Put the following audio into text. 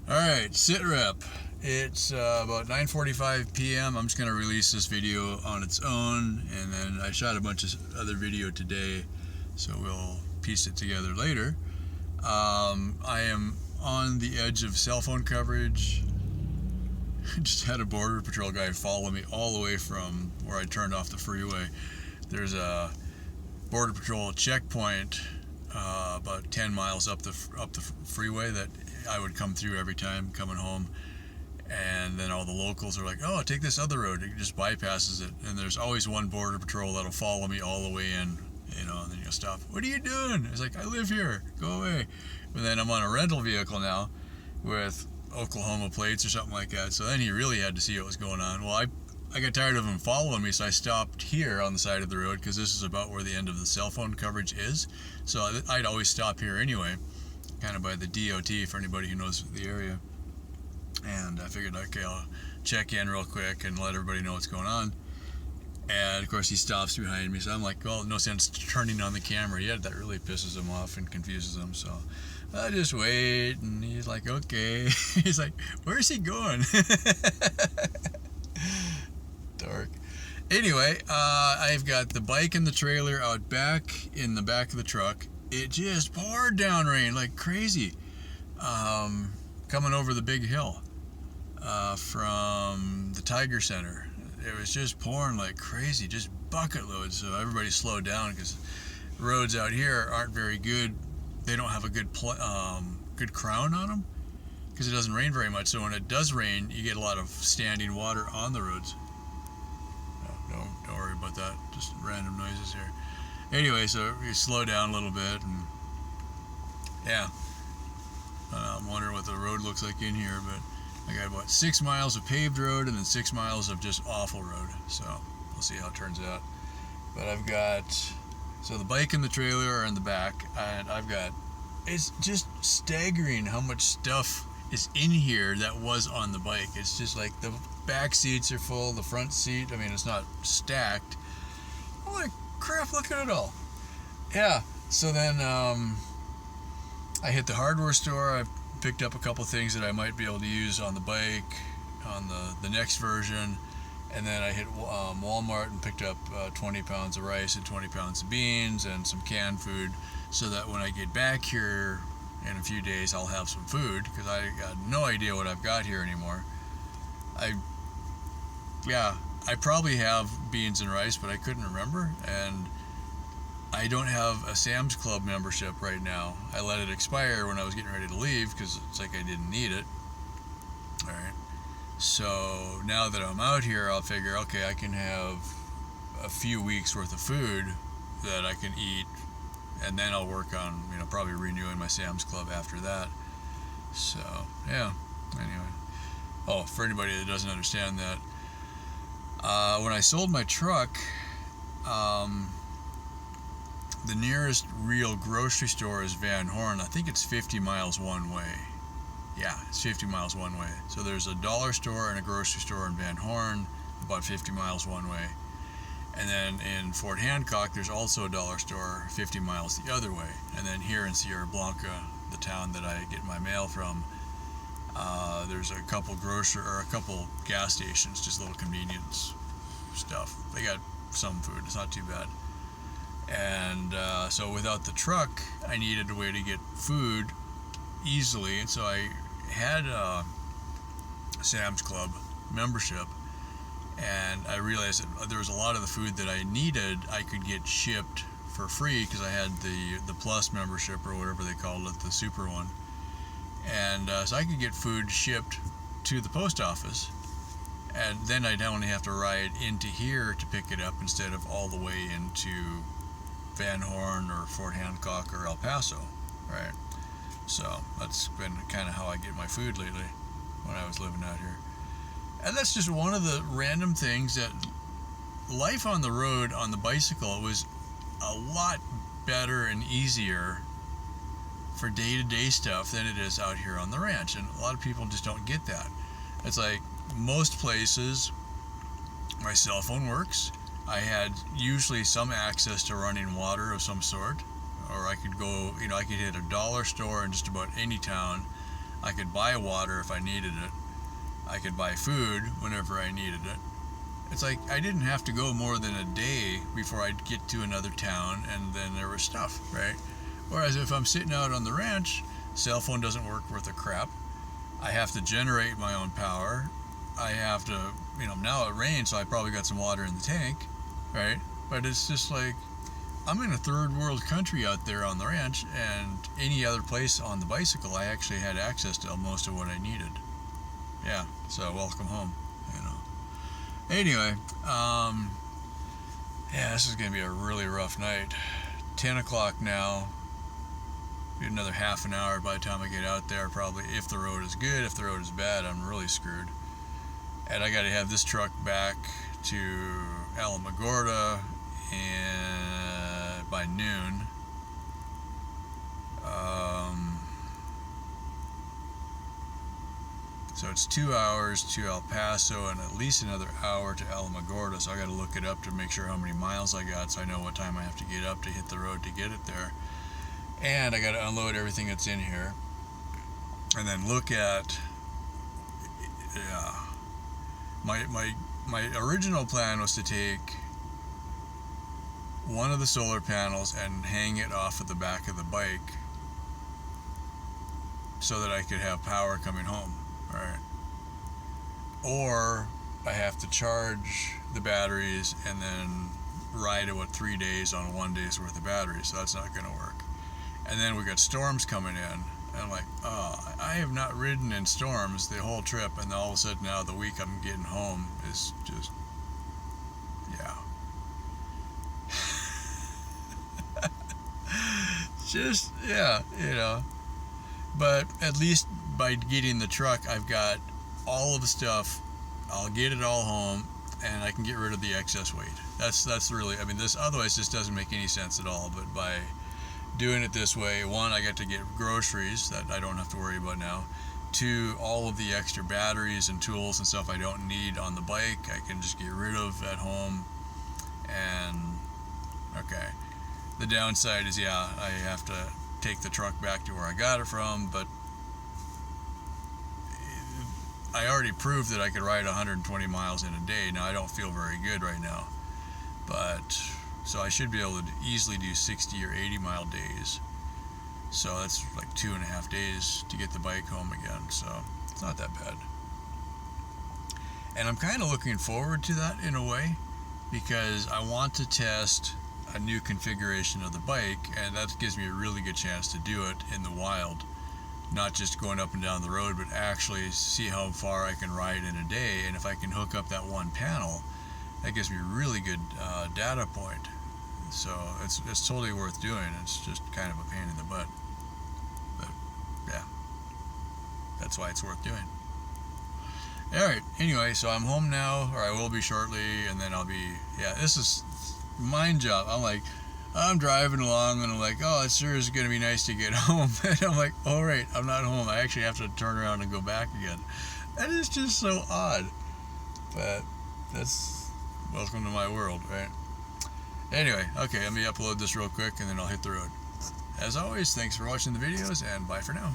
Alright, sit rep. It's about 9:45 p.m. I'm just going to release this video on its own, and then I shot a bunch of other video today, so we'll piece it together later. I am on the edge of cell phone coverage. Just had a border patrol guy follow me all the way from where I turned off the freeway. There's a border patrol checkpoint about 10 miles up the freeway that I would come through every time coming home, and then all the locals are like, "Oh, take this other road." It just bypasses it, and there's always one border patrol that'll follow me all the way in, and then you'll stop. "What are you doing?" It's like, "I live here. Go away." And then I'm on a rental vehicle now with Oklahoma plates or something like that. So then he really had to see what was going on. Well, I got tired of him following me, so I stopped here on the side of the road because this is about where the end of the cell phone coverage is. So I'd always stop here anyway, kind of by the DOT for anybody who knows the area. And I figured, okay, I'll check in real quick and let everybody know what's going on. And of course he stops behind me, so I'm like, well, no sense turning on the camera yet. That really pisses him off and confuses him. So I just wait, and he's like, okay. He's like, where's he going? Dark. Anyway, I've got the bike and the trailer out back in the back of the truck. It just poured down rain like crazy, coming over the big hill from the Tiger Center. It was just pouring like crazy, just bucket loads. So everybody slowed down because roads out here aren't very good. They don't have a good good crown on them because it doesn't rain very much. So when it does rain, you get a lot of standing water on the roads. Don't worry about that. Just random noises here. Anyway, so you slow down a little bit, and yeah, I'm wondering what the road looks like in here, but I got about 6 miles of paved road and then 6 miles of just awful road. So we'll see how it turns out. But I've got, so the bike and the trailer are in the back, and it's just staggering how much stuff is in here that was on the bike. It's just like the back seats are full, the front seat, I mean, it's not stacked. Holy crap, look at it all. Yeah, so then I hit the hardware store. I picked up a couple things that I might be able to use on the bike, on the next version. And then I hit Walmart and picked up 20 pounds of rice and 20 pounds of beans and some canned food, so that when I get back here in a few days, I'll have some food, because I got no idea what I've got here anymore. I probably have beans and rice, but I couldn't remember, and I don't have a Sam's Club membership right now. I let it expire when I was getting ready to leave because it's like I didn't need it. Alright, so now that I'm out here, I'll figure, okay, I can have a few weeks worth of food that I can eat, and then I'll work on, probably renewing my Sam's Club after that. So, yeah, anyway. Oh, for anybody that doesn't understand that, when I sold my truck, the nearest real grocery store is Van Horn. I think it's 50 miles one way. Yeah, it's 50 miles one way. So there's a dollar store and a grocery store in Van Horn, about 50 miles one way. And then in Fort Hancock, there's also a dollar store 50 miles the other way. And then here in Sierra Blanca, the town that I get my mail from, there's a couple gas stations, just little convenience stuff. They got some food, it's not too bad. And so without the truck, I needed a way to get food easily, and so I had a Sam's Club membership, and I realized that there was a lot of the food that I needed I could get shipped for free because I had the Plus membership, or whatever they called it, the super one. And so I could get food shipped to the post office, and then I'd only have to ride into here to pick it up instead of all the way into Van Horn or Fort Hancock or El Paso, right? So that's been kind of how I get my food lately when I was living out here. And that's just one of the random things that life on the road on the bicycle was a lot better and easier for day-to-day stuff than it is out here on the ranch, and a lot of people just don't get that. It's like most places, my cell phone works. I had usually some access to running water of some sort, or I could go, I could hit a dollar store in just about any town I could buy water if I needed it. I could buy food whenever I needed it. It's like I didn't have to go more than a day before I'd get to another town, and then there was stuff, right? Whereas if I'm sitting out on the ranch, cell phone doesn't work worth a crap. I have to generate my own power. I have to, now it rains, so I probably got some water in the tank, right? But it's just like, I'm in a third world country out there on the ranch, and any other place on the bicycle, I actually had access to most of what I needed. Yeah, so welcome home, Anyway, yeah, this is going to be a really rough night. 10 o'clock now. Be another half an hour by the time I get out there, probably, if the road is good. If the road is bad, I'm really screwed. And I got to have this truck back to Alamogordo by noon. So it's 2 hours to El Paso and at least another hour to Alamogordo. So I got to look it up to make sure how many miles I got, so I know what time I have to get up to hit the road to get it there. And I got to unload everything that's in here, and then look at, my original plan was to take one of the solar panels and hang it off of the back of the bike so that I could have power coming home. All right. Or I have to charge the batteries and then ride it 3 days on 1 day's worth of batteries, so that's not going to work. And then we got storms coming in, and I'm like, I have not ridden in storms the whole trip, and all of a sudden now the week I'm getting home is just, yeah. Just, yeah, But at least by getting the truck, I've got all of the stuff. I'll get it all home, and I can get rid of the excess weight. That's really, this otherwise just doesn't make any sense at all. But by doing it this way, one, I get to get groceries that I don't have to worry about now. Two, all of the extra batteries and tools and stuff I don't need on the bike, I can just get rid of at home. And okay, the downside is, yeah, I have to take the truck back to where I got it from, but I already proved that I could ride 120 miles in a day. Now I don't feel very good right now, but so I should be able to easily do 60 or 80 mile days. So that's like 2.5 days to get the bike home again, so it's not that bad. And I'm kind of looking forward to that in a way, because I want to test a new configuration of the bike, and that gives me a really good chance to do it in the wild, not just going up and down the road, but actually see how far I can ride in a day. And if I can hook up that one panel, that gives me a really good data point. So it's totally worth doing. It's just kind of a pain in the butt, but yeah, that's why it's worth doing. Alright, anyway, so I'm home now, or I will be shortly, and then I'll be, this is mind job. I'm driving along, and I'm like, oh, it sure is going to be nice to get home. And I'm like, oh, right, I'm not home. I actually have to turn around and go back again. That is just so odd. But that's welcome to my world, right? Anyway, okay, let me upload this real quick, and then I'll hit the road. As always, thanks for watching the videos, and bye for now.